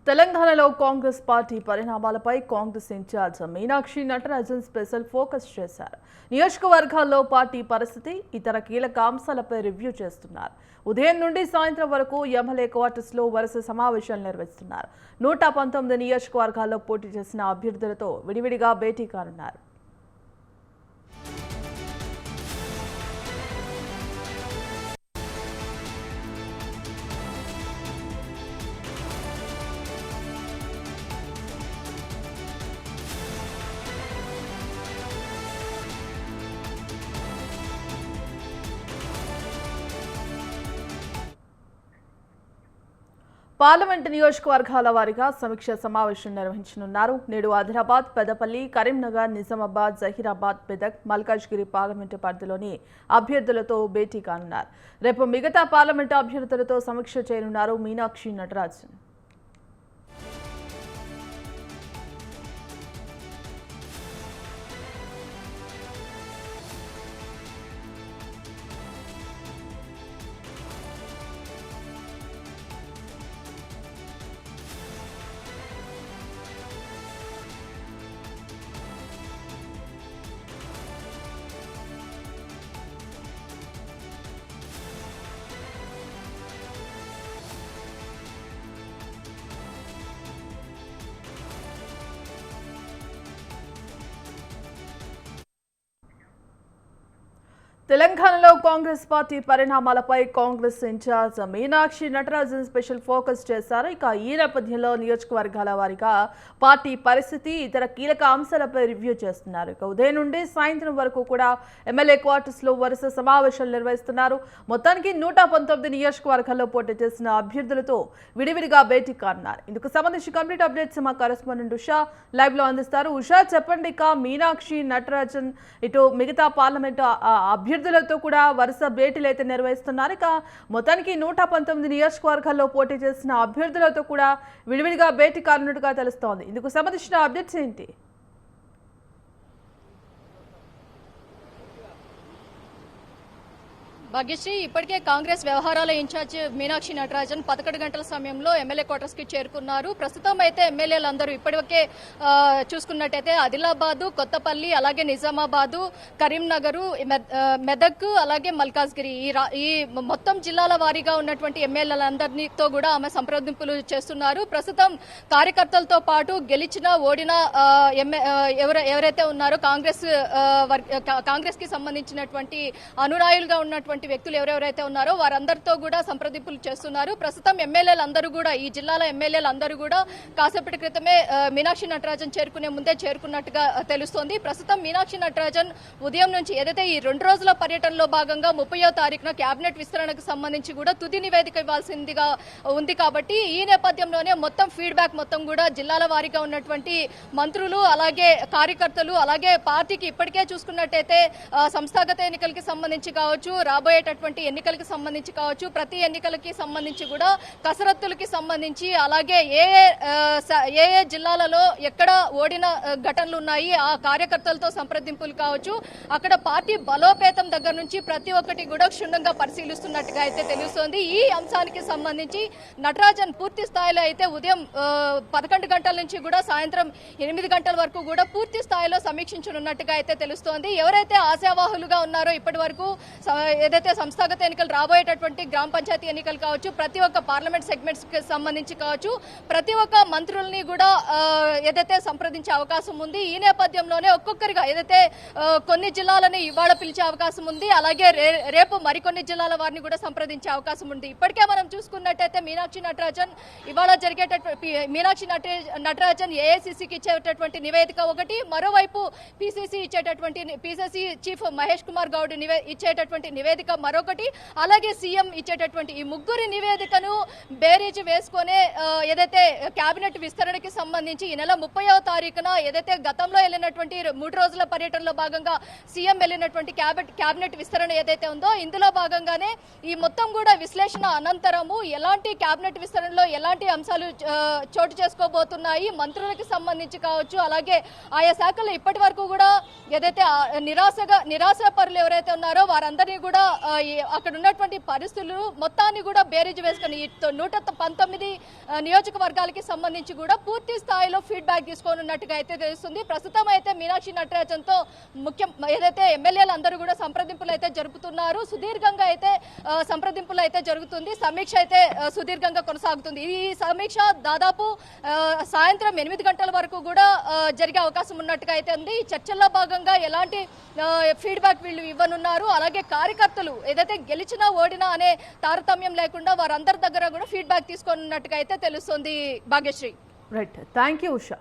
తెలంగాణలో కాంగ్రెస్ పార్టీ పరిణామాలపై Congress incharge Meenakshi Natarajan special focus చేశారు. నియోజకవర్గాల్లో పార్టీ పరిస్థితి, ఇతర కీలక అంశాలపై రివ్యూ చేస్తున్నారు. ఉదయం నుండి సాయంత్రం వరకు ఎమ్మెల్యే క్వార్టర్స్లో వరుస సమావేశాలు నిర్వహిస్తున్నారు. 119 నియోజకవర్గాల్లో పోటీ చేసిన అభ్యర్థులతో విడివిడిగా భేటీ కానున్నారు. పార్లమెంటు నియోజకవర్గాల వారీగా సమీక్ష సమావేశం నిర్వహించనున్నారు. నేడు ఆదిలాబాద్, పెద్దపల్లి, కరీంనగర్, నిజామాబాద్, జహీరాబాద్, మెదక్, మల్కాజ్గిరి పార్లమెంటు పరిధిలోని అభ్యర్థులతో భేటీ కానున్నారు. రేపు మిగతా పార్లమెంటు అభ్యర్థులతో సమీక్ష చేయనున్నారు మీనాక్షి నటరాజన్. తెలంగాణలో కాంగ్రెస్ పార్టీ పరిణామాలపై Congress incharge Meenakshi Natarajan special focus చేశారు. ఇక ఈ నేపథ్యంలో నియోజకవర్గాల వారీగా పార్టీ పరిస్థితి, ఇతర కీలక అంశాలపై రివ్యూ చేస్తున్నారు. ఇక ఉదయం నుండి సాయంత్రం వరకు కూడా ఎమ్మెల్యే క్వార్టర్స్లో వరుస సమావేశాలు నిర్వహిస్తున్నారు. మొత్తానికి 119 నియోజకవర్గాల్లో పోటీ చేసిన అభ్యర్థులతో విడివిడిగా భేటీ కానున్నారు. ఇందుకు సంబంధించి కంప్లీట్ అప్డేట్స్ మా కరెస్పాండెంట్ ఉషా లైవ్ లో అందిస్తారు. ఉషా, చెప్పండి, ఇక మీనాక్షి నటరాజన్ ఇటు మిగతా పార్లమెంటు అభ్యర్థులతో కూడా వరుస భేటీలు అయితే నిర్వహిస్తున్నారు. ఇక మొత్తానికి 119 నియోజకవర్గాల్లో పోటీ చేసిన అభ్యర్థులతో కూడా విడివిడిగా భేటీ కానున్నట్టుగా తెలుస్తోంది. ఇందుకు సంబంధించిన అప్డేట్స్ ఏంటి? భాగ్యశ్రీ, ఇప్పటికే కాంగ్రెస్ వ్యవహారాల ఇన్ఛార్జ్ మీనాక్షి నటరాజన్ 11 గంటల సమయంలో ఎమ్మెల్యే క్వార్టర్స్ కి చేరుకున్నారు. ప్రస్తుతం అయితే ఎమ్మెల్యేలందరూ ఇప్పటికే చూసుకున్నట్టయితే ఆదిలాబాదు, కొత్తపల్లి, అలాగే నిజామాబాదు, కరీంనగర్, మెదక్, అలాగే మల్కాజ్గిరి ఈ మొత్తం జిల్లాల వారీగా ఉన్నటువంటి ఎమ్మెల్యేలందరితో కూడా ఆమె సంప్రదింపులు చేస్తున్నారు. ప్రస్తుతం కార్యకర్తలతో పాటు గెలిచిన ఓడిన ఎవరైతే ఉన్నారో కాంగ్రెస్ కి సంబంధించినటువంటి అనురాయులుగా ఉన్నటువంటి వ్యక్తులు ఎవరెవరైతే ఉన్నారో వారందరితో కూడా సంప్రదింపులు చేస్తున్నారు. ప్రస్తుతం ఎమ్మెల్యేలందరూ కూడా, ఈ జిల్లాల ఎమ్మెల్యేలందరూ కూడా కాసేపటి క్రితమే మీనాక్షి నటరాజన్ చేరుకునే ముందే చేరుకున్నట్టుగా తెలుస్తోంది. ప్రస్తుతం మీనాక్షి నటరాజన్ ఉదయం నుంచి ఏదైతే ఈ 2 రోజుల పర్యటనలో భాగంగా 30వ తారీఖున కేబినెట్ విస్తరణకు సంబంధించి కూడా తుది నివేదిక ఇవ్వాల్సిందిగా ఉంది. కాబట్టి ఈ నేపథ్యంలోనే మొత్తం ఫీడ్బ్యాక్ మొత్తం కూడా జిల్లాల వారీగా ఉన్నటువంటి మంత్రులు, అలాగే కార్యకర్తలు, అలాగే పార్టీకి ఇప్పటికే చూసుకున్నట్టయితే సంస్థాగత ఎన్నికలకి సంబంధించి కావచ్చు, రాబోయేటటువంటి ఎన్నికలకు సంబంధించి కావచ్చు, ప్రతి ఎన్నికలకి సంబంధించి కూడా కసరత్తులకి సంబంధించి, అలాగే ఏ జిల్లాలలో ఎక్కడ ఓడిన ఘటనలు ఉన్నాయి, ఆ కార్యకర్తలతో సంప్రదింపులు కావచ్చు, అక్కడ పార్టీ బలోపేతం దగ్గర నుంచి ప్రతి ఒక్కటి కూడా క్షుణ్ణంగా పరిశీలిస్తున్నట్టుగా అయితే తెలుస్తోంది. ఈ అంశానికి సంబంధించి నటరాజన్ పూర్తి స్థాయిలో అయితే ఉదయం 11 గంటల నుంచి కూడా సాయంత్రం 8 గంటల వరకు కూడా పూర్తి స్థాయిలో సమీక్షించనున్నట్టుగా అయితే తెలుస్తోంది. ఎవరైతే ఆశావాహులుగా ఉన్నారో ఇప్పటి వరకు ఏదైతే సంస్థాగత ఎన్నికలు, రాబోయేటటువంటి గ్రామ పంచాయతీ ఎన్నికలు కావచ్చు, ప్రతి ఒక్క పార్లమెంట్ సెగ్మెంట్స్ కి సంబంధించి కావచ్చు, ప్రతి ఒక్క మంత్రుల్ని కూడా ఏదైతే సంప్రదించే అవకాశం ఉంది. ఈ నేపథ్యంలోనే ఒక్కొక్కరిగా ఏదైతే కొన్ని జిల్లాలని ఇవాళ పిలిచే అవకాశం ఉంది, అలాగే రేపు మరికొన్ని జిల్లాల వారిని కూడా సంప్రదించే అవకాశం ఉంది. ఇప్పటికే మనం చూసుకున్నట్టయితే మీనాక్షి నటరాజన్ ఇవాళ మీనాక్షి నటరాజన్ ఏఐసిసికి ఇచ్చేటటువంటి నివేదిక ఒకటి, మరోవైపు పిసిసి చీఫ్ మహేష్ కుమార్ గౌడ్ ఇచ్చేటటువంటి నివేదిక మరొకటి, అలాగే సీఎం ఇచ్చేటటువంటి ఈ ముగ్గురి నివేదికను బేరీజు వేసుకునే ఏదైతే కేబినెట్ విస్తరణకి సంబంధించి ఈ నెల 30వ తారీఖున ఏదైతే గతంలో వెళ్ళినటువంటి 3 రోజుల పర్యటనలో భాగంగా సీఎం వెళ్ళినటువంటి కేబినెట్ విస్తరణ ఏదైతే ఉందో ఇందులో భాగంగానే ఈ మొత్తం కూడా విశ్లేషణ అనంతరము ఎలాంటి కేబినెట్ విస్తరణలో ఎలాంటి అంశాలు చోటు చేసుకోబోతున్నాయి, మంత్రులకు సంబంధించి కావచ్చు, అలాగే ఆయా శాఖలు ఇప్పటి వరకు కూడా ఏదైతే నిరాశ పరులు ఎవరైతే ఉన్నారో వారందరినీ కూడా అక్కడ ఉన్నటువంటి పరిస్థితులు మొత్తాన్ని కూడా బేరీజ్ వేసుకొని 119 నియోజకవర్గాలకి సంబంధించి కూడా పూర్తి స్థాయిలో ఫీడ్బ్యాక్ తీసుకోనున్నట్టుగా అయితే తెలుస్తుంది. ప్రస్తుతం అయితే మీనాక్షి నటరాజన్తో ఏదైతే ఎమ్మెల్యేలు అందరూ కూడా సంప్రదింపులు అయితే జరుపుతున్నారు. సుదీర్ఘంగా అయితే సంప్రదింపులు అయితే జరుగుతుంది. సమీక్ష అయితే సుదీర్ఘంగా కొనసాగుతుంది. ఈ సమీక్ష దాదాపు సాయంత్రం 8 గంటల వరకు కూడా జరిగే అవకాశం ఉన్నట్టుగా అయితే ఉంది. ఈ చర్చల్లో భాగంగా ఎలాంటి ఫీడ్బ్యాక్ వీళ్ళు ఇవ్వనున్నారు, అలాగే కార్యకర్తలు ఏదైతే గెలిచినా ఓడినా అనే తారతమ్యం లేకుండా వారందరి దగ్గర కూడా ఫీడ్బ్యాక్ తీసుకోనున్నట్టుగా అయితే తెలుస్తుంది. Bhagyashree. Right, thank you Usha.